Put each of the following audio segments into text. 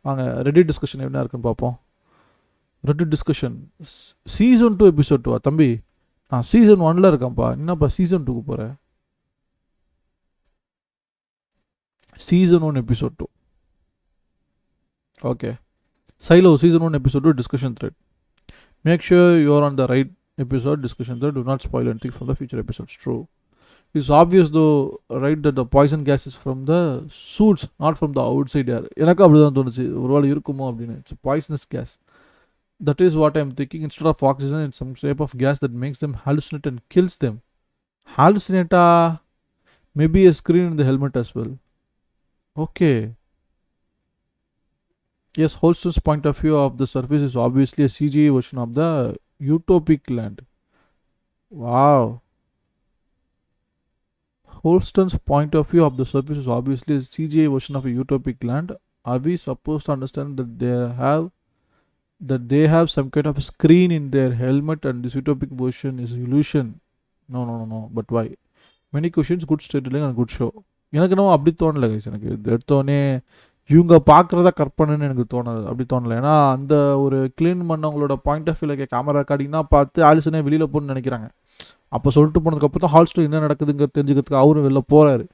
வாங்க Reddit discussion என்ன இருக்குன்னு பார்ப்போம். ரெடிட் டிஸ்கஷன் சீசன் 2 எபிசோட் 2 தம்பி, நான் சீசன் 1ல் இருக்கேன்ப்பா, என்னப்பா சீசன் 2க்கு போகிறேன்? Season 1 episode 2. Okay, Silo season 1 episode 2 discussion thread. Make sure you are on the right episode discussion thread. Do not spoil anything from the future episodes. True. It's obvious though, right, that the poison gas is from the suits, not from the outside air. எனக்கு அப்படிதான் தோணுச்சு, ஒருவேளை இருக்குமோ அப்படின்னு. It's a poisonous gas. That is what I'm thinking. Instead of oxygen, it's some type of gas that makes them hallucinate and kills them. Hallucinate? Maybe a screen in the helmet as well. Okay. Yes, Holston's point of view of the surface is obviously a CGI version of the utopic land. Wow. Holston's point of view of the surface is obviously a CGI version of a utopic land. Are we supposed to understand that they have some kind of a screen in their helmet and this utopic version is illusion? No. But why? Many questions, good storytelling and good show. எனக்கு என்னமோ அப்படி தோணலை guys. எனக்கு எடுத்தோடனே இவங்க பார்க்குறதா கற்பனைன்னு எனக்கு தோணலை, அப்படி தோணலை. ஏன்னா அந்த ஒரு க்ளீன் பண்ணவங்களோட பாயிண்ட் ஆஃப் வியூவில் கேமரா ரெக்கார்டிங் தான் பார்த்து ஆலிசனே வெளியில் போகணுன்னு நினைக்கிறாங்க. அப்போ சொல்லிட்டு போனதுக்கப்புறம் தான் ஹால்ஸ்டர் என்ன நடக்குதுங்கிற தெரிஞ்சுக்கிறதுக்கு அவரும் வெளில போகிறாரு.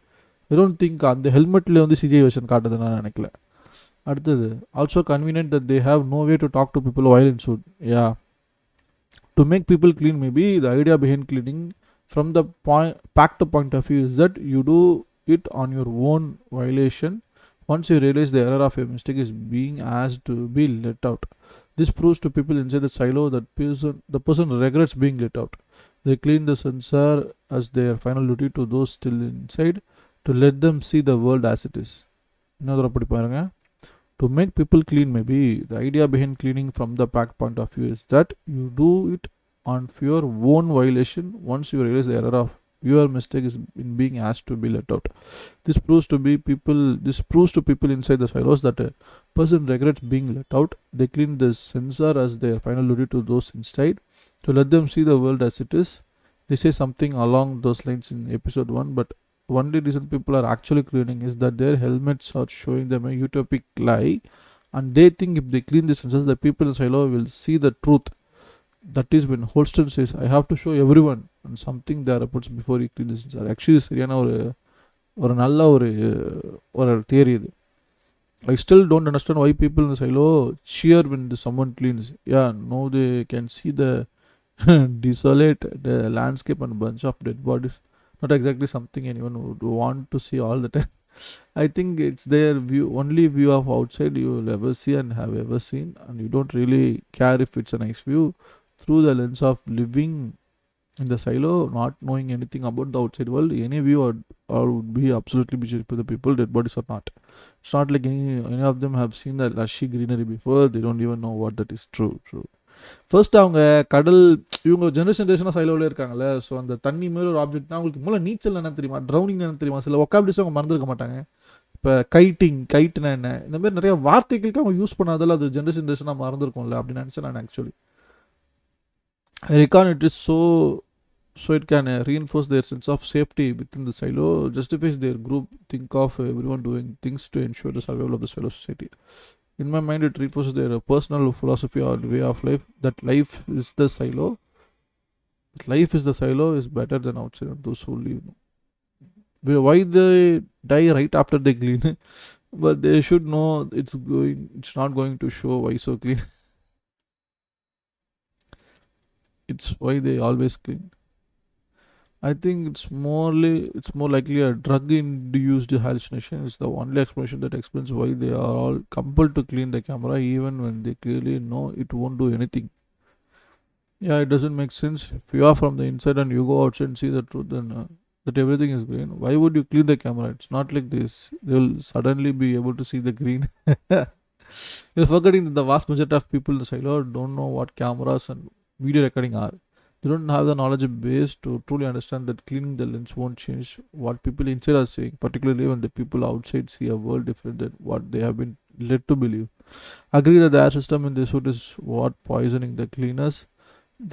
ஐ டோன்ட் திங்க் அந்த ஹெல்மெட்டில் வந்து சிஜி வெர்ஷன் காட்டுது, நான் நினைக்கல. அடுத்தது, also convenient that they have no way to talk to people while in suit. Yeah, to make people clean maybe the idea behind cleaning from the packed point of view is that you do it on your own violation. Once you realize the error of your mistake is being asked to be let out. This proves to people inside the silo that the person regrets being let out. They clean the sensor as their final duty to those still inside to let them see the world as it is. Another padi parunga. To make people clean maybe the idea behind cleaning from the packed point of view is that you do it on your own violation once you realize the error of your mistake is in being asked to be let out. This proves to people inside the silos that a person regrets being let out. They clean the sensor as their final duty to those inside to let them see the world as it is. They say something along those lines in episode 1, but only reason people are actually cleaning is that their helmets are showing them a utopic lie, and they think if they clean the sensors, the people in silo will see the truth. That is when Holston says, I have to show everyone and something there puts before he clean the sensor. Actually சரியான ஒரு நல்ல ஒரு theory இது. I still don't understand why people in the silo cheer when someone cleans. Yeah, now they can see the desolate the landscape and bunch of dead bodies. Not exactly something anyone would want to see all the time. I think it's their only view of outside you will ever see and have ever seen, and you don't really care if it's a nice view through the lens of living in the silo, not knowing anything about the outside world. Any view or would be absolutely beautiful for the people, dead bodies or not. It's not like any of them have seen the lushy greenery before. They don't even know what that is. True. First அவங்க கடல், இவங்க ஜென்ரேஷனாக சைலோவில் இருக்காங்கல்ல. So அந்த தண்ணி மேலே ஒரு ஆப்ஜெக்ட்னா அவங்களுக்கு மூலம் நீச்சல் என்ன தெரியுமா, ட்ரௌனிங் என்ன தெரியுமா, சில ஒக்காபிலிஸ் அவங்க மறந்துருக்க மாட்டாங்க. இப்போ கைட்டுனா என்ன, இந்த மாதிரி நிறைய வார்த்தைகளுக்கு அவங்க யூஸ் பண்ணாதால அது ஜென்ரேஷனாக மறந்துருக்கும்ல அப்படின்னு நினச்சேன் நான். Actually I reckon it is so it can reinforce their sense of safety within the silo, justifies their group, think of everyone doing things to ensure the survival of the silo society. In my mind, it reinforces their personal philosophy or way of life, that life is the silo. Life is the silo is better than outside, and those who live. Why they die right after they clean? But they should know it's not going to show why so clean. It's why they always clean. I think it's more likely a drug-induced hallucination. It's the only explanation that explains why they are all compelled to clean the camera even when they clearly know it won't do anything. Yeah, it doesn't make sense. If you are from the inside and you go outside and see the truth, then that everything is green, why would you clean the camera? It's not like this. They will suddenly be able to see the green. You're forgetting that the vast majority of people in the silo don't know what cameras and video recording are. They don't have the knowledge base to truly understand that cleaning the lens won't change what people inside are saying, particularly when the people outside see a world different than what they have been led to believe. Agree that the air system in this suit is what poisoning the cleaners.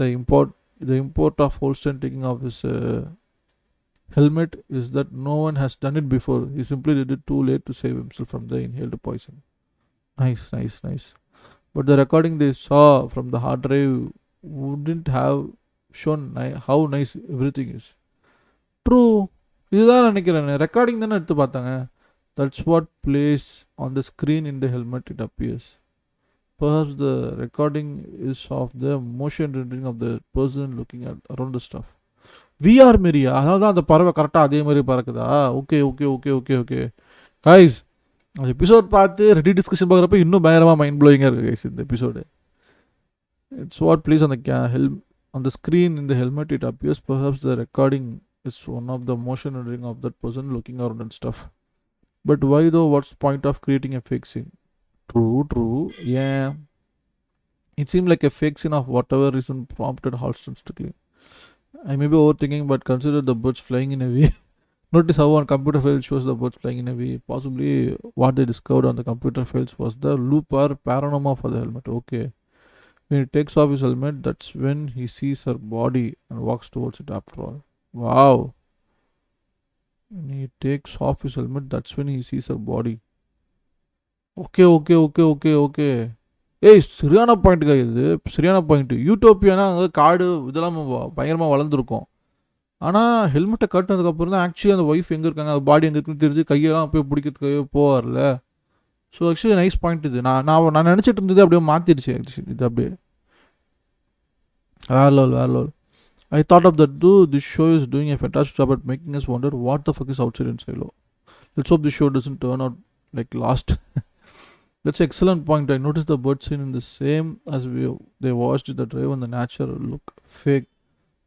The import of Holston taking off his helmet is that no one has done it before. He simply did it too late to save himself from the inhaled poison. Nice, nice, nice. But the recording they saw from the hard drive wouldn't have shown how nice everything is. True. இதுதான் நினைக்கிறேன் recording தானே எடுத்து பார்த்தாங்க. That's what plays on the screen in the helmet it appears. Perhaps the recording is of the motion rendering of the person looking at around the stuff. VR மாரியா? அதனால தான் அந்த பறவை கரெக்டாக அதே மாதிரி பறக்குதா? Okay okay okay okay okay guys, அந்த எபிசோட் பார்த்து ரெடி டிஸ்கஷன் பார்க்குறப்ப இன்னும் பயங்கரமாக மைண்ட் ப்ளோயிங்காக இருக்குது கைஸ் இந்த episode. It's what place on the on the screen in the helmet it appears. Perhaps the recording is one of the motion rendering of that person looking around and stuff. But why though? What's the point of creating a fake scene? True, true. Yeah. It seemed like a fake scene of whatever reason prompted Halston's to clean. I may be overthinking, but consider the birds flying in a way. Notice how on computer files shows the birds flying in a way. Possibly what they discovered on the computer files was the loop or panorama for the helmet. Okay. When he takes off his helmet, that's when he sees her body and walks towards it after all. Wow. When he takes off his helmet, that's when he sees her body. Okay okay okay okay okay. ஏய் சரியான பாயிண்ட்டுக்கா இது, சரியான point. யூட்டோப்பியானா அங்கே காடு இதெல்லாம் பயங்கரமாக வளர்ந்துருக்கும். ஆனால் ஹெல்மெட்டை கட்டினதுக்கப்புறம் தான் ஆக்சுவலி அந்த ஒய்ஃப் எங்கே இருக்காங்க, அது பாடி எங்கே இருக்குன்னு தெரிஞ்சு கையெல்லாம் போய் பிடிக்கிறதுக்கு போவார்ல. ஸோ ஆக்சுவலி நைஸ் பாயிண்ட் இது. நான் நினச்சிட்டு இருந்தது அப்படியே மாற்றிடுச்சு ஆக்சுவலி இது அப்படியே. வேற லெவல் வேற level. I thought of that too. This show is doing a fantastic job at making us wonder what the fuck is outside in Silo. Let's hope this show doesn't turn out like Lost. That's an excellent point. I noticed the bird scene in the same as they watched the drive and the natural look fake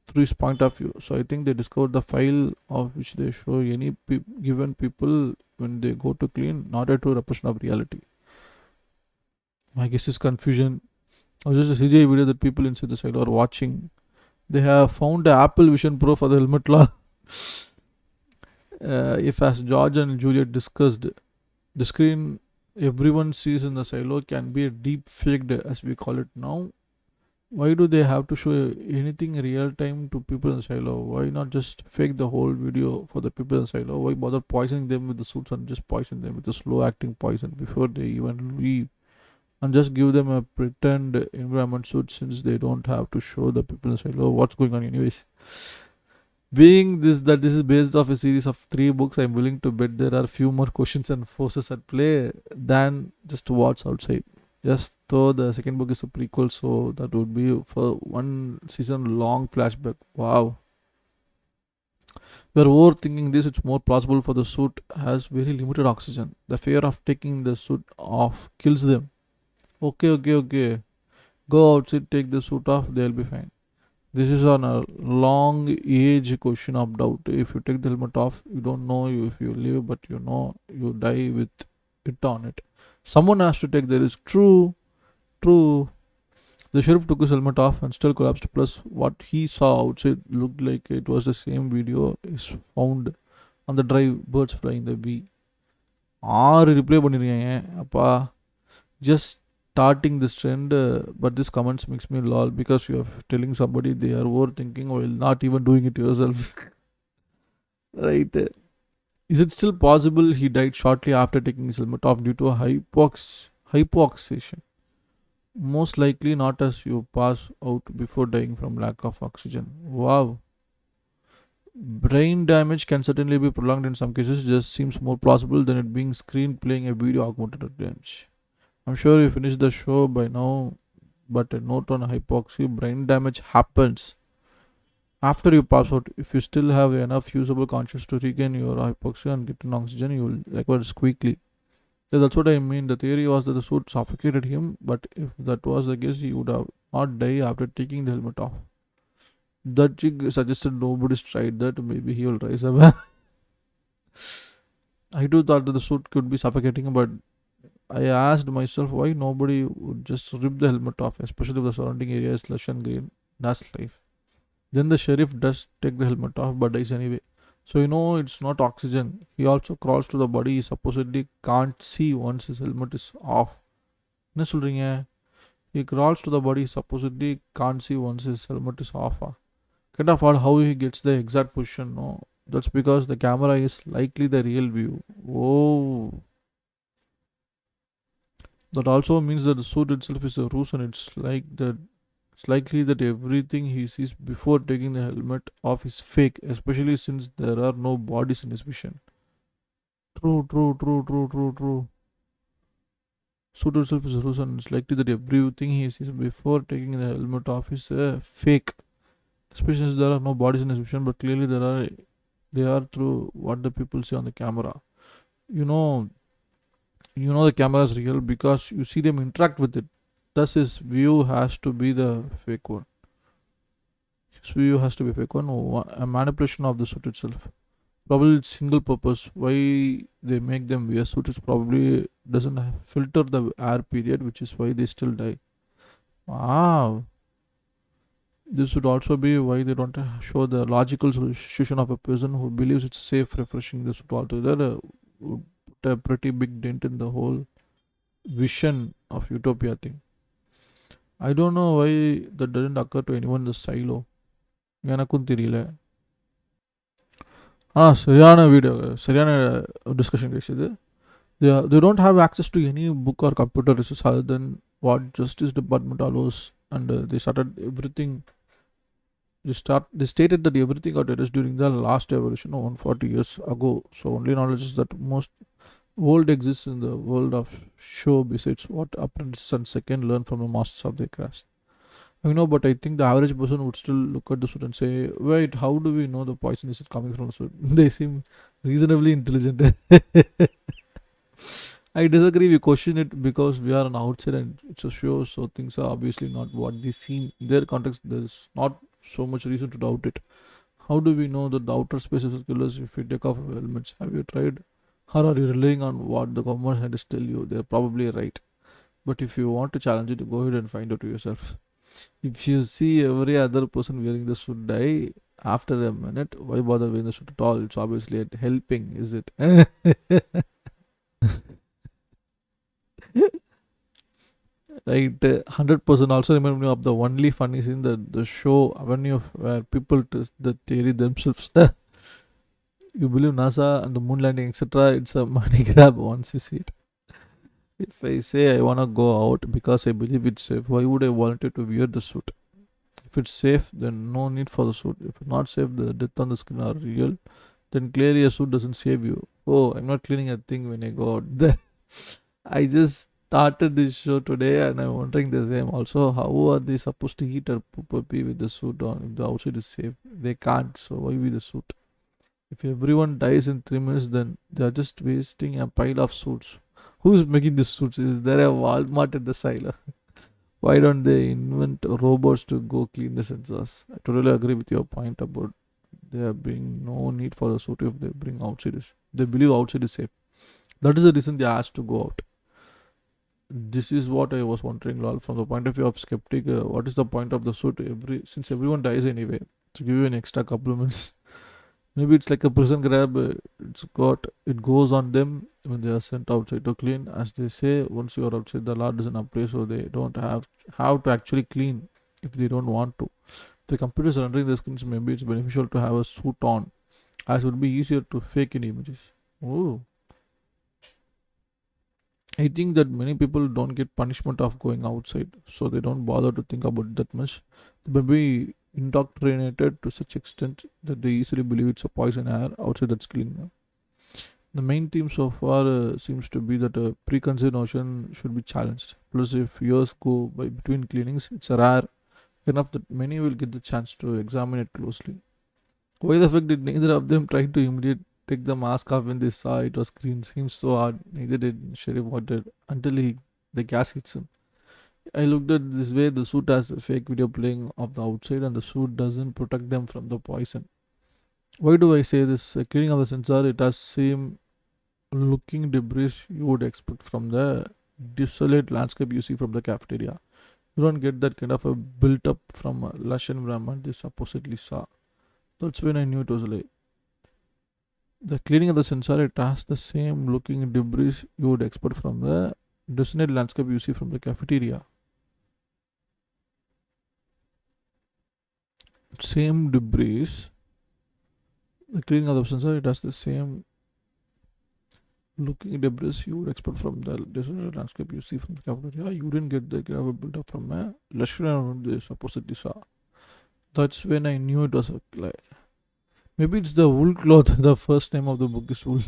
through his point of view. So I think they discovered the file of which they show any given people when they go to clean, not a true representation of reality. My guess is confusion. Or just a CGI video that people inside the silo are watching. They have found the Apple Vision Pro for the helmet law. If, as George and Juliet discussed, the screen everyone sees in the silo can be deep faked, as we call it now. Why do they have to show anything real time to people in the silo? Why not just fake the whole video for the people in the silo? Why bother poisoning them with the suits and just poison them with the slow acting poison before they even leave? And just give them a pretend environment suit, since they don't have to show the people inside what's going on anyways. Being that this is based off a series of 3 books, I'm willing to bet there are few more questions and forces at play than just what's outside. Just though the second book is a prequel, so that would be for 1 season long flashback. Wow. We're overthinking this. It's more plausible for the suit has very limited oxygen. The fear of taking the suit off kills them. Okay. Go outside, take the suit off, they'll be fine. This is on a long age question of doubt. If you take the helmet off, you don't know if you live, but you know you die with it on it. Someone has to take the risk. True. The sheriff took his helmet off and still collapsed. Plus, what he saw outside looked like it was the same video is found on the drive, birds flying the V. 6 reply பண்ணிருக்கேன் அப்பா. Just starting this trend, but this comments makes me lol because you are telling somebody they are overthinking while not even doing it yourself. Right. Is it still possible he died shortly after taking his helmet off due to a hypoxia? Most likely not, as you pass out before dying from lack of oxygen. Wow. Brain damage can certainly be prolonged in some cases. Just seems more plausible than it being screen playing a video augmented damage. I'm sure you finished the show by now, but a note on hypoxia: brain damage happens after you pass out. If you still have enough usable consciousness to regain your hypoxia and get an oxygen, you will recover quickly. That's what I mean. The theory was that the suit suffocated him, but if that was the case, he would have not died after taking the helmet off. That chick suggested nobody's tried that. Maybe he will rise up. I too thought that the suit could be suffocating, but I asked myself why nobody would just rip the helmet off, especially if the surrounding area is lush and green. That's life. Then the sheriff does take the helmet off but dies anyway. So you know it's not oxygen. He also crawls to the body he supposedly can't see once his helmet is off. என்ன சொல்றீங்க? He crawls to the body he supposedly can't see once his helmet is off. Kind of odd how he gets the exact position. No, that's because the camera is likely the real view. Oh. That also means that the suit itself is a ruse, and it's likely that everything he sees before taking the helmet off is fake, especially since there are no bodies in his vision. True, true, true, true, true, true. Suit itself is a ruse, and it's likely that everything he sees before taking the helmet off is fake, especially since there are no bodies in his vision, but clearly there are. They are through what the people see on the camera. You know, the camera is real because you see them interact with it. Thus, his view has to be the fake one. His view has to be fake one. A manipulation of the suit itself. Probably it's single purpose. Why they make them wear suits is probably doesn't filter the air period, which is why they still die. Wow. This would also be why they don't show the logical solution of a person who believes it's safe, refreshing. This would altogether would put a pretty big dent in the whole vision of utopia thing. I don't know why that didn't occur to anyone in the silo. எனக்கும் தெரியல. சரியான video, சரியான discussion guys இது. They don't have access to any book or computer resource other than what Justice Department allows, and they started everything. They stated that everything got erased during the last evolution 140 years ago. So only knowledge is that most world exists in the world of show besides what apprentices and second learn from the masters of their craft. I know, but I think the average person would still look at the suit and say, wait, how do we know the poison is coming from the suit? They seem reasonably intelligent. I disagree. We question it because we are an outsider and it's a show, so things are obviously not what they seem. In their context, there's not so much reason to doubt it. How do we know that the outer space is killers if we take off our helmets? Have you tried? Or are you relying on what the commerce scientists tell you? They're probably right. But if you want to challenge it, go ahead and find out yourself. If you see every other person wearing the suit die after a minute, why bother wearing the suit at all? It's obviously helping, is it? Right, 100% also remind me of the only funny scene that the show Avenue of where people test the theory themselves. You believe NASA and the moon landing, etc. It's a money grab once you see it. If I say I wanna go out because I believe it's safe, why would I volunteer to wear the suit? If it's safe, then no need for the suit. If it's not safe, the death on the screen are real, then clearly a suit doesn't save you. Oh, I'm not cleaning a thing when I go out. I just started this show today and I'm wondering the same. Also, how are they supposed to eat or poop a pee with the suit on if the outside is safe? They can't, so why with the suit? If everyone dies in 3 minutes, then they're just wasting a pile of suits. Who's making these suits? Is there a Walmart in the silo? Why don't they invent robots to go clean the sensors? I totally agree with your point about there being no need for the suit if they bring outside is. They believe outside is safe. That is the reason they asked to go out. This is what I was wondering, lol. From the point of view of skeptic, what is the point of the suit? Since everyone dies anyway, to give you an extra couple of minutes. Maybe it's like a prison grab. It goes on them when they are sent outside to clean. As they say, once you are outside, the law doesn't apply, so they don't have to actually clean if they don't want to. The computers rendering the screens, maybe it's beneficial to have a suit on, as it would be easier to fake in images. Oh, I think that many people don't get punishment of going outside, so they don't bother to think about it that much. They may be indoctrinated to such extent that they easily believe it's a poison air outside that's clean. The main theme so far seems to be that a preconceived notion should be challenged. Plus, if years go by between cleanings, it's a rare enough that many will get the chance to examine it closely. Why the fuck did neither of them try to immediately take the mask off when they saw it was green? Seems so hard. Neither did Sheriff Water until the gas hits him. I looked at this way the suit has a fake video playing of the outside and the suit doesn't protect them from the poison. Why do I say this? Cleaning of the sensor, it has same looking debris you would expect from the desolate landscape you see from the cafeteria. You don't get that kind of a built up from a lush environment they supposedly saw. That's when I knew it was like the cleaning of the sensor, it has the same looking debris you would expect from the desolate landscape you see from the cafeteria. Same debris. The cleaning of the sensor, it has the same looking at debris you would expect from the desert landscape you see from the capital. Yeah, you didn't get the gravel built up from a restaurant they supposedly saw. That's when I knew it was a lie. Maybe it's the wool cloth. The first name of the book is wool.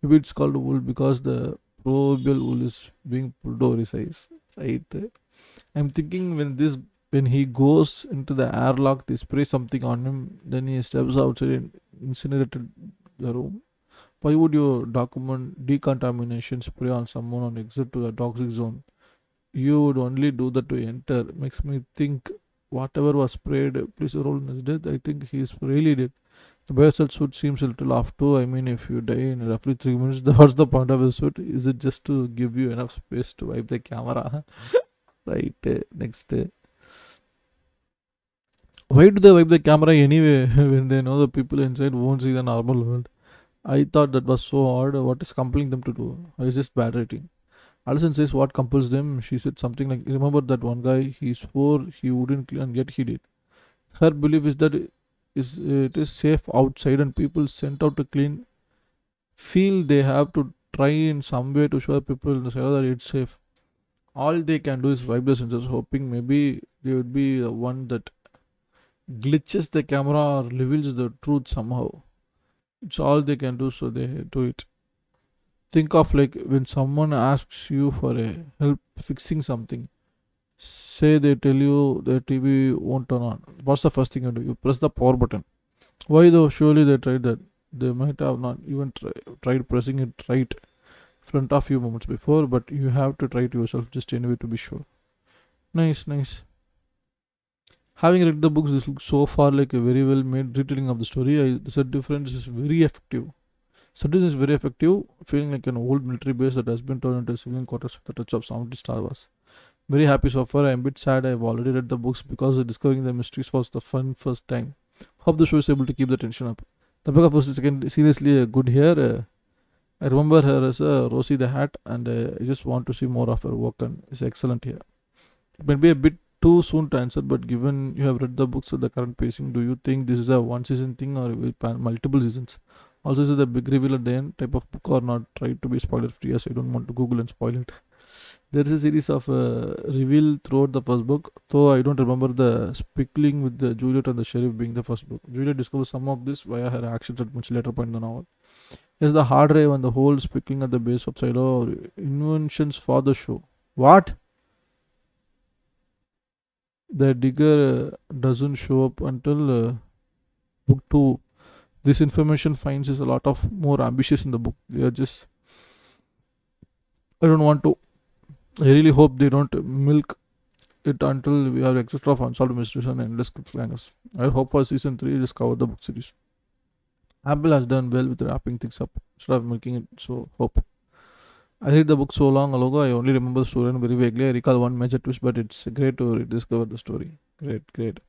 Maybe it's called wool because the proverbial wool is being pulled over his eyes. Right? I'm thinking when he goes into the airlock, they spray something on him. Then he steps outside and incinerated the room. Why would you document decontamination spray on someone on exit to a toxic zone? You would only do that to enter. Makes me think whatever was sprayed plays a role in his death. I think he's really dead. The biocell suit seems a little off too. I mean, if you die in roughly 3 minutes, what's the point of the suit? Is it just to give you enough space to wipe the camera? Right. Next. Why do they wipe the camera anyway when they know the people inside won't see the normal world? I thought that was so odd. What is compelling them to do? Or is this bad writing? Alison says what compels them. She said something like, "Remember that one guy? He swore he wouldn't clean, and yet he did." Her belief is that it is safe outside, and people sent out to clean feel they have to try in some way to show people in the show that it's safe. All they can do is wipe the sensors, hoping maybe they would be the one that glitches the camera or reveals the truth somehow. It's all they can do, so they do it. Think of like when someone asks you for a help fixing something. Say they tell you the TV won't turn on. What's the first thing you do? You press the power button. Why though? Surely they tried that. They might have not even tried pressing it right front of you moments before, but you have to try it yourself just anyway to be sure. Nice, nice. Having read the books, this looks so far like a very well made retelling of the story. The set difference is very effective. Setting is very effective, feeling like an old military base that has been turned into civilian quarters with a touch of sound Star Wars. Very happy so far. I'm a bit sad I've already read the books because discovering the mysteries was the fun first time. Hope the show is able to keep the tension up. The book of is second seriously good here. I remember her as Rosie the Hat, and I just want to see more of her work, and it's excellent here. It might be a bit too soon to answer, but given you have read the books at the current pacing, do you think this is a one season thing or will pan multiple seasons? Also, is it a big reveal at the end type of book or not? Try to be spoiler free as I don't want to Google and spoil it. There is a series of reveal throughout the first book, though I don't remember the spickling with the Juliet and the sheriff being the first book. Juliet discovers some of this via her actions at much later point in the novel. Is the hard drive and the whole spickling at the base of Silo inventions for the show? What? The digger doesn't show up until book 2. This information finds is a lot of more ambitious in the book. They are just, I don't want to, I really hope they don't milk it until we have extra of unsolved mysteries and endless cliffhangers. I hope for season 3 just cover the book series. Apple has done well with wrapping things up instead of milking it, so hope. I read the book so long ago, I only remember the story very vaguely. I recall one major twist, but it's great to rediscover the story. Great, great.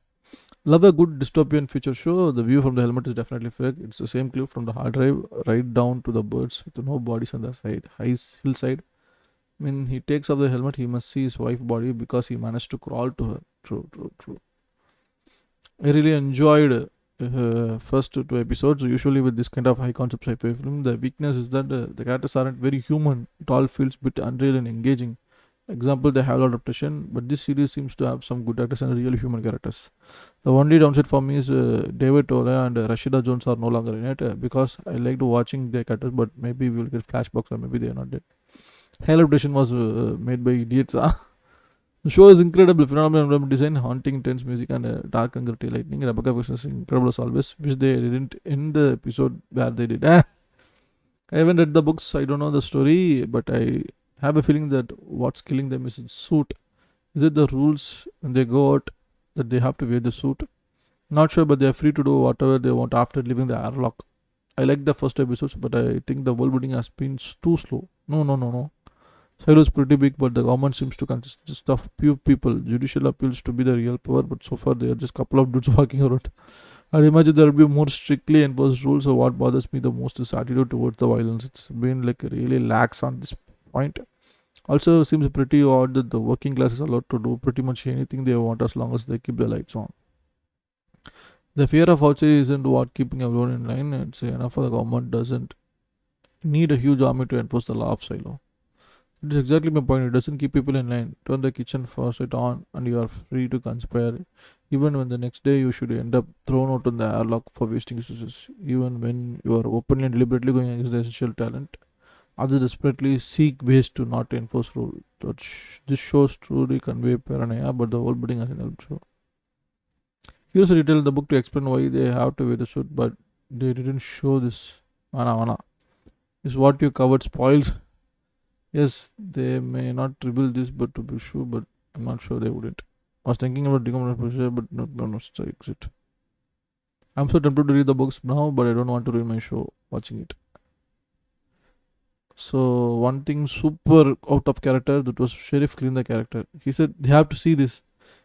Love a good dystopian future show. The view from the helmet is definitely fake. It's the same clip from the hard drive right down to the birds with no bodies on the side, hillside. When he takes off the helmet, he must see his wife's body because he managed to crawl to her. True, true, true. I really enjoyed first 2 episodes. Usually with this kind of high concept sci-fi film, the weakness is that the characters aren't very human. It all feels a bit unreal and engaging. Example, they have a lot of adaptation, but this series seems to have some good actors and real human characters. The only downside for me is David Tola and Rashida Jones are no longer in it because I liked watching their characters, but maybe we will get flashbacks or maybe they are not dead. Hell adaptation was made by idiots. The show is incredible, phenomenal design, haunting, intense music, and dark and gritty lightning. Rebecca Ferguson is incredible as always. Wish they didn't end the episode where they did. I haven't read the books, I don't know the story, but I have a feeling that what's killing them is its suit. Is it the rules when they go out that they have to wear the suit? Not sure, but they are free to do whatever they want after leaving the airlock. I like the first episodes, but I think the world building has been too slow. No. Silo is pretty big, but the government seems to consist just of few people. Judicial appeals to be the real power, but so far they are just couple of dudes walking around. I'd imagine there will be more strictly enforced rules. So what bothers me the most is attitude towards the violence. It's been like really lax on this point. Also, seems pretty odd that the working class is allowed to do pretty much anything they want as long as they keep the lights on. The fear of outside isn't what keeping everyone in line. It's enough for the government doesn't You need a huge army to enforce the law of silo. It is exactly my point. It doesn't keep people in line. Turn the kitchen faucet on and you are free to conspire. Even when the next day you should end up thrown out on the airlock for wasting resources. Even when you are openly and deliberately going against the essential talent. Others desperately seek ways to not enforce rule. This shows truly convey paranoia, but the whole building has an help show. Here's a detail in the book to explain why they have to wear the suit, but they didn't show this. Ana. Is what you covered spoils. Yes, they may not reveal this, but to be sure, but I'm not sure they wouldn't. I was thinking about decompression procedure, but no, so exit. I'm so tempted to read the books now, but I don't want to ruin my show watching it. So one thing super out of character, that was Sheriff clean the character. He said they have to see this.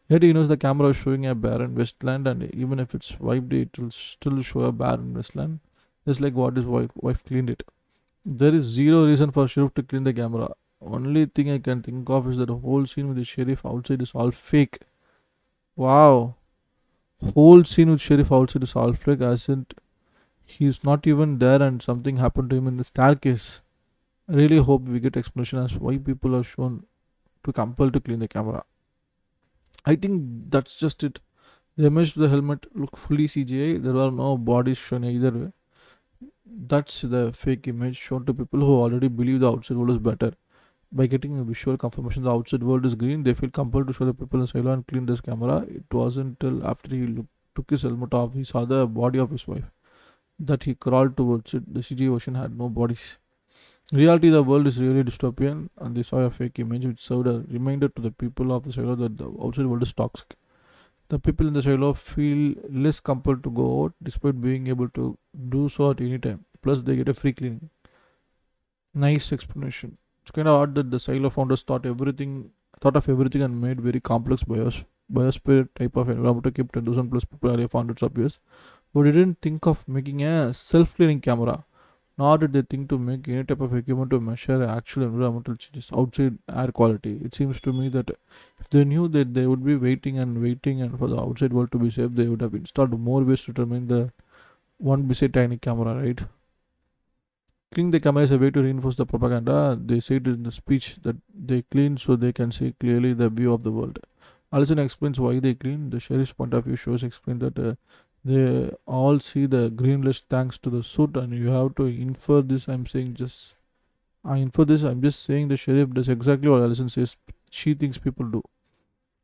Yet he knows the camera is showing a barren wasteland, and even if it's wiped, it will still show a barren wasteland. Just like what his wife cleaned it. There is zero reason for Sheriff to clean the camera. Only thing I can think of is that the whole scene with the sheriff outside is all fake. Wow. Whole scene with sheriff outside is all fake, as in he's not even there and something happened to him in the staircase. I really hope we get explanation as why people are shown to compel to clean the camera. I think that's just it. The image of the helmet looked fully CGI. There were no bodies shown either way. That's the fake image shown to people who already believe the outside world is better. By getting a visual confirmation the outside world is green, they feel compelled to show the people in silo and clean this camera. It wasn't till after took his helmet off, he saw the body of his wife, that he crawled towards it. The CG version had no bodies. In reality, the world is really dystopian, and they saw a fake image which served a reminder to the people of the silo that the outside world is toxic. The people in the silo feel less compelled to go out despite being able to do so at any time. Plus, they get a free cleaning. Nice explanation. It's kind of odd that the silo founders thought of everything and made very complex biosphere type of environment to keep 10,000 plus people alive for hundreds of years. But they didn't think of making a self-cleaning camera. Nor did they think to make any type of equipment to measure actual environmental changes outside air quality. It seems to me that if they knew that they would be waiting and for the outside world to be safe, they would have installed more ways to determine the one beside tiny camera, right? Cleaning the camera is a way to reinforce the propaganda. They say it in the speech that they clean so they can see clearly the view of the world. Allison explains why they clean. The sheriff's point of view shows explain that they all see the green list thanks to the suit, and you have to infer this. I infer this. I'm just saying the sheriff does exactly what Allison says she thinks people do.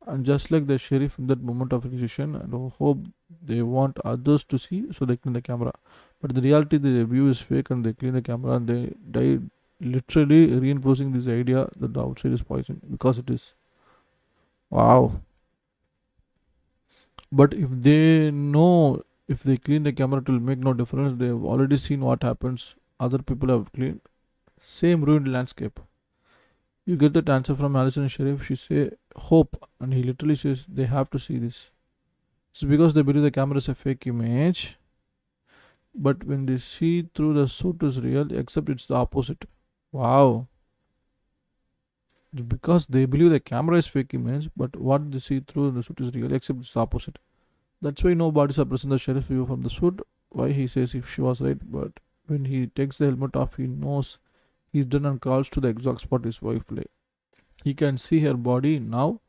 And just like the sheriff in that moment of realization, I hope they want others to see, so they clean the camera. But the reality, the view is fake, and they clean the camera, and they die literally reinforcing this idea that the outside is poison because it is. Wow. But if they clean the camera, it will make no difference. They've already seen what happens. Other people have cleaned. Same ruined landscape. You get that answer from Alison and Sheriff. She say hope, and he literally says they have to see this. It's because they believe the camera is a fake image, but when they see through the suit is real, except it's the opposite. Wow. Because they believe the camera is fake image, but what they see through the suit is real, except it's the opposite. That's why no bodies are present in the sheriff view from the suit. Why he says if she was right, but when he takes the helmet off, he knows he's done and calls to the exact spot his wife lay. He can see her body now,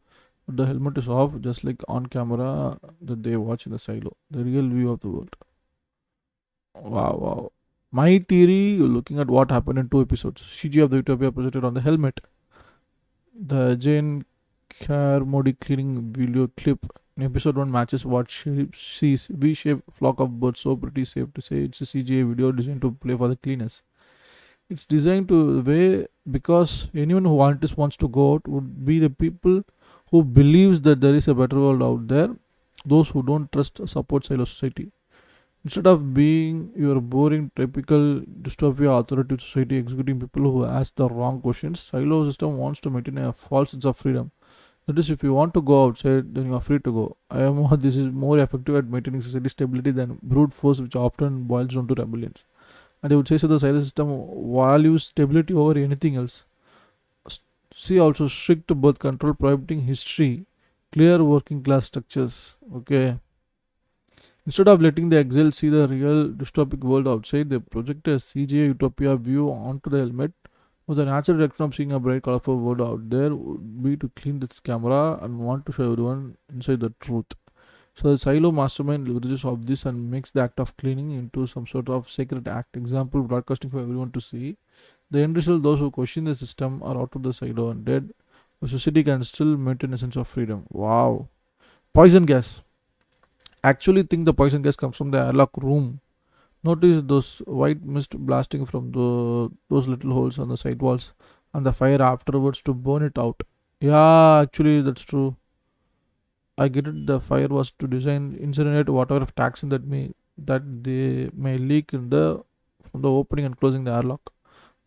but the helmet is off, just like on camera that they watch in the silo. The real view of the world. Wow. My theory, looking at what happened in 2 episodes, CG of the Utopia presented on the helmet. The Jane Carmody cleaning video clip in episode 1 matches what she sees. V-shaped flock of birds, so pretty safe to say it's a CGI video designed to play for the cleaners. It's designed to way because anyone who wants to go out would be the people who believes that there is a better world out there. Those who don't trust support silo society. Instead of being your boring typical dystopia authoritative society executing people who ask the wrong questions, silo system wants to maintain a false sense of freedom. That is, if you want to go outside, then you are free to go. This is more effective at maintaining society stability than brute force, which often boils down to rebellions. And I would say so the silo system values stability over anything else. See also strict birth control prohibiting history, clear working class structures. Okay. Instead of letting the exile see the real dystopic world outside, they project a CGI utopia view onto the helmet. With the natural reaction of seeing a bright, colorful world out there would be to clean this camera and want to show everyone inside the truth. So the Silo mastermind leverages of this and makes the act of cleaning into some sort of sacred act. Example, broadcasting for everyone to see. The end result, those who question the system are out of the silo and dead. The society can still maintain a sense of freedom. Wow. Poison gas. Actually think the poison gas comes from the airlock room. Notice those white mist blasting from those little holes on the side walls and the fire afterwards to burn it out. Yeah, actually that's true. I get it. The fire was to design incinerate whatever of toxin that they may leak in the from the opening and closing the airlock.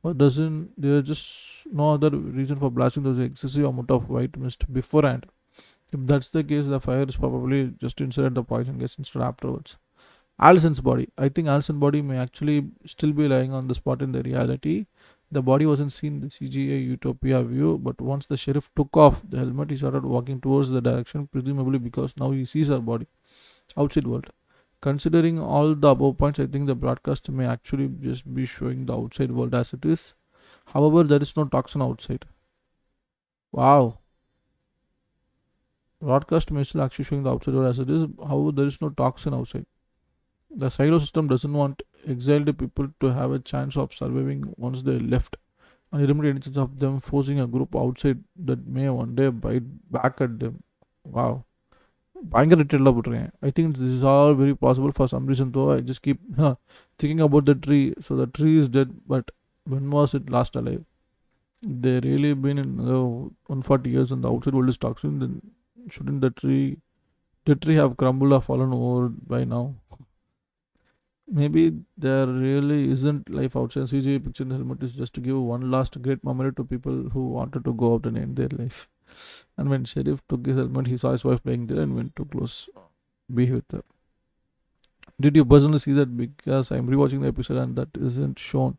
But doesn't there just no other reason for blasting those excessive amount of white mist beforehand? If that's the case, the fire is probably just to incinerate the poison gas instead afterwards. Allison's body. I think Allison's body may actually still be lying on the spot in the reality. The body wasn't seen in the CGI Utopia view, but once the sheriff took off the helmet, he started walking towards the direction, presumably because now he sees her body outside world. Considering all the above points, I think the broadcast may actually just be showing the outside world as it is. However, there is no toxin outside. Wow. Broadcast may still actually showing the outside world as it is. However, there is no toxin outside. The silo system doesn't want exiled people to have a chance of surviving once they left, and eliminate any chance of them forcing a group outside that may one day bite back at them. Wow. பயங்கர டீட்டெயிலாக போட்டிருக்கேன். I think this is all very possible for some reason though. I just keep thinking about the tree. So the tree is dead, but when was it last alive? They really been in 140 years and the outside world is toxin, then shouldn't the tree have crumbled or fallen over by now? Maybe there really isn't life outside. CGI picture in the helmet is just to give one last great memory to people who wanted to go out and end their life. And when Sheriff took his helmet, he saw his wife playing there and went to close, be with her. Did you personally see that? Because I'm rewatching the episode and that isn't shown.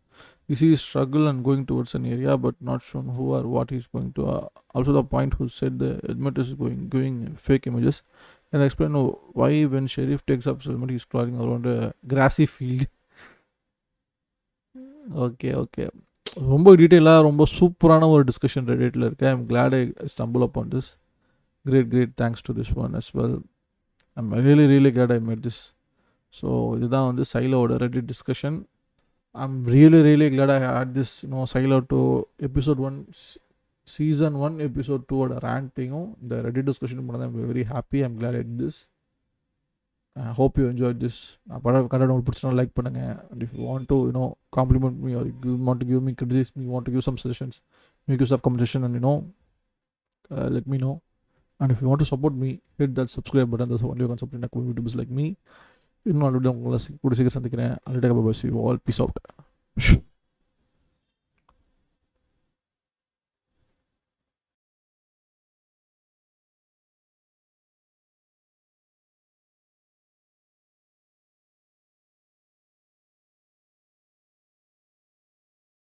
You see his struggle and going towards an area, but not shown who or what he's going to. Also, the point who said the helmet is giving fake images, and explain why when Sheriff takes up his helmet, he's crawling around a grassy field. Okay. ரொம்ப டீட்டெயிலாக ரொம்ப சூப்பரான ஒரு discussion ரெடிட்டில் இருக்கு. I'm glad I stumble up on this. Great thanks to this one as well. I'm really glad I made this. So இதுதான் வந்து சைலோட Reddit discussion. I'm really glad I hate this Silo to episode 1 season 1 episode 2ஓட ரேண்டிங்கும் இந்த Reddit discussion பண்ணதான் I'm very happy. I'm glad I'd this. I hope you enjoyed this. Content உங்களுக்கு பிடிச்சா like பண்ணுங்க. And if you want to compliment me or you want to give me criticism, you want to give some suggestions, make use of conversation and let me know. And if you want to support me, hit that subscribe button. That's only you can support cool YouTubers like me. இன்னும் உங்களை கூட சீக்கிரம் சந்திக்கிறேன். I'll take a bye. See you all. Peace out.